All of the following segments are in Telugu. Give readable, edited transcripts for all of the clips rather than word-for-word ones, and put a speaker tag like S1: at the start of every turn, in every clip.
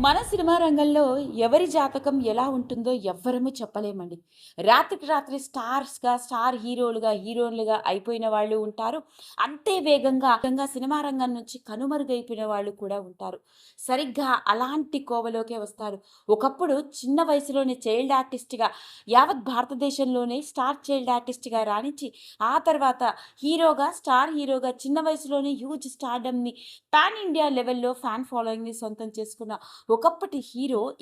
S1: మన సినిమా రంగంలో ఎవరి జాతకం ఎలా ఉంటుందో ఎవ్వరము చెప్పలేమండి. రాత్రికి రాత్రి స్టార్స్‌గా, స్టార్ హీరోలుగా, హీరోయిన్‌లుగా అయిపోయిన వాళ్ళు ఉంటారు. అంతే వేగంగా సినిమా రంగం నుంచి కనుమరుగైపోయిన వాళ్ళు కూడా ఉంటారు. సరిగ్గా అలాంటి కోవలోకే వస్తారు. ఒకప్పుడు చిన్న వయసులోనే చైల్డ్ ఆర్టిస్ట్‌గా యావత్ భారతదేశంలోనే స్టార్ చైల్డ్ ఆర్టిస్ట్‌గా రాణించి, ఆ తర్వాత హీరోగా, స్టార్ హీరోగా చిన్న వయసులోనే హ్యూజ్ స్టార్డమ్‌ని పాన్ ఇండియా లెవెల్‌లో ఫ్యాన్ ఫాలోయింగ్‌ని సొంతం చేసుకున్న ఒకప్పటి హీరో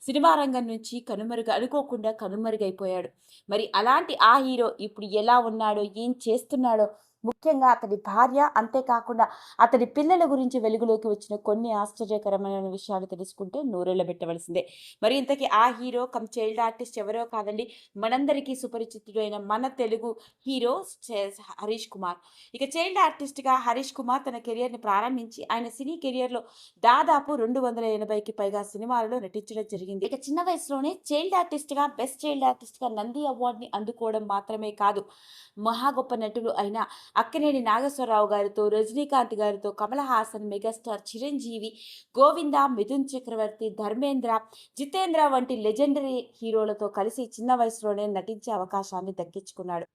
S1: సినిమా రంగం నుంచి అనుకోకుండా కనుమరుగైపోయాడు. మరి అలాంటి ఆ హీరో ఇప్పుడు ఎలా ఉన్నాడో, ఏం చేస్తున్నాడో, ముఖ్యంగా అతడి భార్య, అంతేకాకుండా అతడి పిల్లల గురించి వెలుగులోకి వచ్చిన కొన్ని ఆశ్చర్యకరమైన విషయాలు తెలుసుకుంటే నోరెళ్ళబెట్టవలసిందే. మరి ఇంతకీ ఆ హీరో కమ్ చైల్డ్ ఆర్టిస్ట్ ఎవరో కాదండి. మనందరికీ సుపరిచితుడైన మన తెలుగు హీరో హరీష్ కుమార్. ఇక చైల్డ్ ఆర్టిస్ట్‌గా హరీష్ కుమార్ తన కెరియర్‌ని ప్రారంభించి ఆయన సినీ కెరియర్‌లో దాదాపు 280కి పైగా సినిమాలలో నటించడం జరిగింది. ఇక చిన్న వయసులోనే చైల్డ్ ఆర్టిస్ట్‌గా, బెస్ట్ చైల్డ్ ఆర్టిస్ట్‌గా నంది అవార్డ్‌ని అందుకోవడం మాత్రమే కాదు, మహా గొప్ప నటులు అయిన అక్కినేని నాగేశ్వరరావు గారితో, రజనీకాంత్ గారితో, కమల్ హాసన్, మెగాస్టార్ చిరంజీవి, గోవింద, మిథున్ చక్రవర్తి, ధర్మేంద్ర, జితేంద్ర వంటి లెజెండరీ హీరోలతో కలిసి చిన్న వయసులోనే నటించే అవకాశాన్ని దక్కించుకున్నాడు.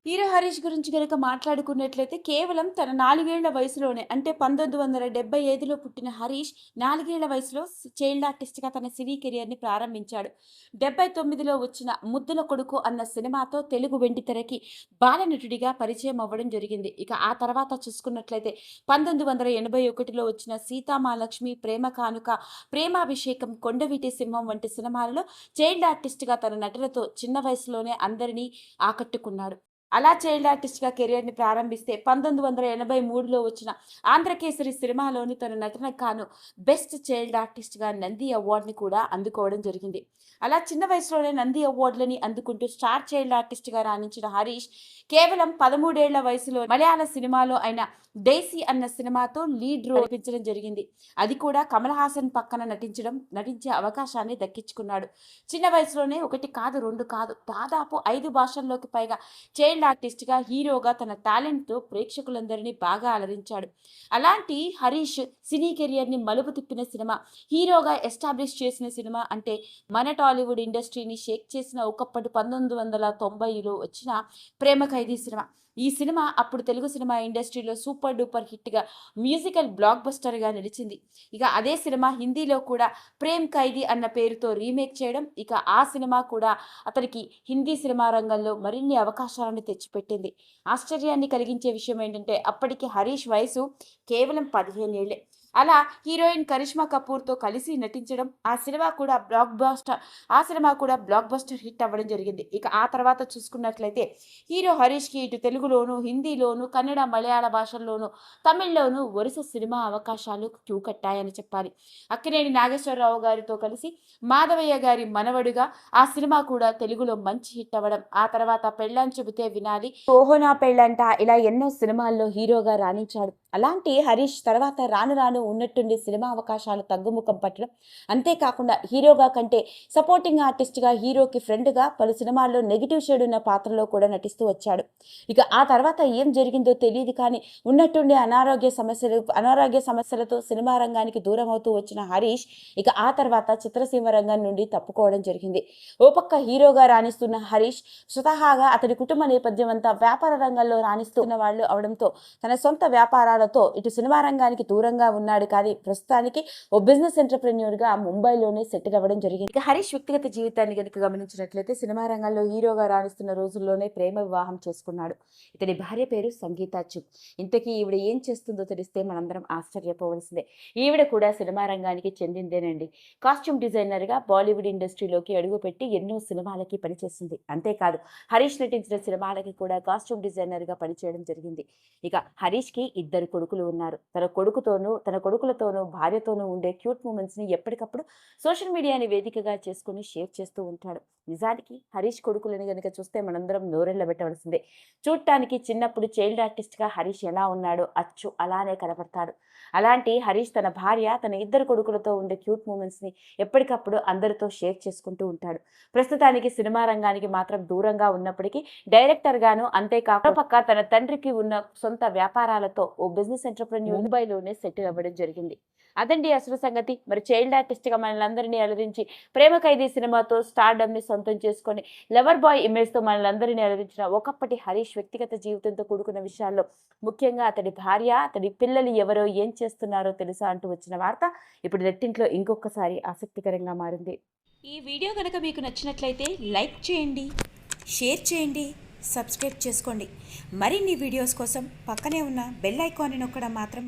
S1: హీరో 'హరీష్' గురించి గనక మాట్లాడుకున్నట్లయితే కేవలం తన 4 ఏళ్ల వయసులోనే, అంటే 1975లో పుట్టిన హరీష్ 4 ఏళ్ల వయసులో చైల్డ్ ఆర్టిస్ట్‌గా తన సినీ కెరియర్‌ని ప్రారంభించాడు. 79లో వచ్చిన 'ముద్దుల కొడుకు' అన్న సినిమాతో తెలుగు వెండితెరకి బాలనటుడిగా పరిచయం అవ్వడం జరిగింది. ఇక ఆ తర్వాత చూసుకున్నట్లయితే 1981లో వచ్చిన 'సీతామహాలక్ష్మి', 'ప్రేమ కానుక', 'ప్రేమాభిషేకం', 'కొండవీటి సింహం' వంటి సినిమాలలో చైల్డ్ ఆర్టిస్ట్‌గా తన నటనతో చిన్న వయసులోనే అందరినీ ఆకట్టుకున్నాడు. అలా చైల్డ్ ఆర్టిస్ట్‌గా కెరియర్‌ని ప్రారంభిస్తే 1983లో వచ్చిన 'ఆంధ్రకేసరి' సినిమాలోని తన నటనకు గాను బెస్ట్ చైల్డ్ ఆర్టిస్ట్‌గా నంది అవార్డ్‌ని కూడా అందుకోవడం జరిగింది. అలా చిన్న వయసులోనే నంది అవార్డులని అందుకుంటూ స్టార్ చైల్డ్ ఆర్టిస్ట్‌గా రాణించిన హరీష్ కేవలం 13 ఏళ్ల వయసులో మలయాళ సినిమాలో అయిన 'డెయిసీ' అన్న సినిమాతో లీడ్ రోల్ నటించడం జరిగింది. అది కూడా కమల్ హాసన్ పక్కన నటించే అవకాశాన్ని దక్కించుకున్నాడు. చిన్న వయసులోనే ఒకటి కాదు, 2 కాదు, దాదాపు 5 భాషల్లోకి పైగా చైల్డ్ ఆర్టిస్ట్‌గా, హీరోగా తన టాలెంట్‌తో ప్రేక్షకులందరినీ బాగా అలరించాడు. అలాంటి హరీష్ సినీ కెరియర్‌ని మలుపు తిప్పిన సినిమా, హీరోగా ఎస్టాబ్లిష్ చేసిన సినిమా అంటే మన టాలీవుడ్ ఇండస్ట్రీని షేక్ చేసిన ఒకప్పటి 1990లో వచ్చిన 'ప్రేమ ఖైదీ' సినిమా. ఈ సినిమా అప్పుడు తెలుగు సినిమా ఇండస్ట్రీలో సూపర్ డూపర్ హిట్‌గా, మ్యూజికల్ బ్లాక్ బస్టర్‌గా నిలిచింది. ఇక అదే సినిమా హిందీలో కూడా 'ప్రేమ్ ఖైదీ' అన్న పేరుతో రీమేక్ చేయడం, ఇక ఆ సినిమా కూడా అతనికి హిందీ సినిమా రంగంలో మరిన్ని అవకాశాలను తెచ్చిపెట్టింది. ఆశ్చర్యాన్ని కలిగించే విషయం ఏంటంటే అప్పటికి హరీష్ వయసు కేవలం 15 ఏళ్లే. అలా హీరోయిన్ కరిష్మా కపూర్‌తో కలిసి నటించడం, ఆ సినిమా కూడా బ్లాక్ బస్టర్ హిట్ అవ్వడం జరిగింది. ఇక ఆ తర్వాత చూసుకున్నట్లయితే హీరో హరీష్‌కి ఇటు తెలుగులోను, హిందీలోను, కన్నడ, మలయాళ భాషల్లోను, తమిళ్‌లోను వరుస సినిమా అవకాశాలు క్యూ కట్టాయని చెప్పాలి. అక్కినేని నాగేశ్వరరావు గారితో కలిసి మాధవయ్య గారి మనవడుగా ఆ సినిమా కూడా తెలుగులో మంచి హిట్ అవ్వడం, ఆ తర్వాత పెళ్ళాం చెబితే వినాలి, ఓహో నా పెళ్ళంట, ఇలా ఎన్నో సినిమాల్లో హీరోగా రాణించాడు. అలాంటి హరీష్ తర్వాత రాను రాను ఉన్నట్టుండి సినిమా అవకాశాలు తగ్గుముఖం పట్టడం, అంతేకాకుండా హీరోగా కంటే సపోర్టింగ్ ఆర్టిస్ట్‌గా, హీరోకి ఫ్రెండ్‌గా పలు సినిమాల్లో నెగెటివ్ షేడ్ ఉన్న పాత్రలో కూడా నటిస్తూ వచ్చాడు. ఇక ఆ తర్వాత ఏం జరిగిందో తెలీదు కానీ ఉన్నట్టుండి అనారోగ్య సమస్యలతో సినిమా రంగానికి దూరమవుతూ వచ్చిన హరీష్ ఇక ఆ తర్వాత చిత్రసీమ రంగం నుండి తప్పుకోవడం జరిగింది. ఓ పక్క హీరోగా రాణిస్తున్న హరీష్ స్వతహాగా అతడి కుటుంబ నేపథ్యం అంతా వ్యాపార రంగంలో రాణిస్తున్న వాళ్ళు అవడంతో తన సొంత వ్యాపారాలతో ఇటు సినిమా రంగానికి దూరంగా ఉన్నాడు. కానీ ప్రస్తుతానికి ఓ బిజినెస్ ఎంటర్‌ప్రెన్యూర్‌గా ముంబైలోనే సెటిల్ అవ్వడం జరిగింది. ఇక హరీష్ వ్యక్తిగత జీవితాన్ని గనుక గమనించినట్లయితే సినిమా రంగంలో హీరోగా రాణిస్తున్న రోజుల్లోనే ప్రేమ వివాహం చేసుకున్నాడు. ఇతని భార్య పేరు సంగీత చుగ్. ఇంతకీ ఈవిడ ఏం చేస్తుందో తెలిస్తే మనందరం ఆశ్చర్యపోవలసిందే. ఈవిడ కూడా సినిమా రంగానికి చెందిందేనండి. కాస్ట్యూమ్ డిజైనర్‌గా బాలీవుడ్ ఇండస్ట్రీలోకి అడుగుపెట్టి ఎన్నో సినిమాలకి పనిచేసింది. అంతేకాదు హరీష్ నటించిన సినిమాలకి కూడా కాస్ట్యూమ్ డిజైనర్‌గా పనిచేయడం జరిగింది. ఇక హరీష్‌కి ఇద్దరు కొడుకులు ఉన్నారు. తన కొడుకులతోనూ, భార్యతోనూ ఉండే క్యూట్ మూమెంట్స్‌ని ఎప్పటికప్పుడు సోషల్ మీడియాని వేదికగా చేసుకొని షేర్ చేస్తూ ఉంటాడు. నిజానికి హరీష్ కొడుకులని గనక చూస్తే మనందరం నోరెళ్ళబెట్టవలసిందే. చూడటానికి చిన్నప్పుడు చైల్డ్ ఆర్టిస్ట్‌గా హరీష్ ఎలా ఉన్నాడో అచ్చు అలానే కనపడతాడు. అలాంటి హరీష్ తన భార్య, తన ఇద్దరు కొడుకులతో ఉండే క్యూట్ మూమెంట్స్ని ఎప్పటికప్పుడు అందరితో షేర్ చేసుకుంటూ ఉంటాడు. ప్రస్తుతానికి సినిమా రంగానికి మాత్రం దూరంగా ఉన్నప్పటికీ డైరెక్టర్గాను, అంతేకాకుండా పక్క తన తండ్రికి ఉన్న సొంత వ్యాపారాలతో ఓ బిజినెస్ ఎంటర్‌ప్రెన్యూర్ ముంబైలోనే సెటిల్ అవ్వడం జరిగింది. అదండి అసలు సంగతి. మరి చైల్డ్ ఆర్టిస్ట్‌గా మనల్నందరినీ అలరించి 'ప్రేమ ఖైదీ' సినిమాతో స్టార్డమ్‌ని సొంతం చేసుకొని లవర్ బాయ్ ఇమేజ్‌తో మనల్నందరినీ అలరించిన ఒకప్పటి హరీష్ వ్యక్తిగత జీవితంతో కూడుకున్న విషయాల్లో ముఖ్యంగా అతడి భార్య, అతడి పిల్లలు ఎవరో, ఏం చేస్తున్నారో తెలుసా అంటూ వచ్చిన వార్త ఇప్పుడు నెట్టింట్లో ఇంకొకసారి ఆసక్తికరంగా మారింది.
S2: ఈ వీడియో కనుక మీకు నచ్చినట్లయితే లైక్ చేయండి, షేర్ చేయండి, సబ్స్క్రైబ్ చేసుకోండి. మరిన్ని వీడియోస్ కోసం పక్కనే ఉన్న బెల్ ఐకాన్ని నొక్కడం మాత్రం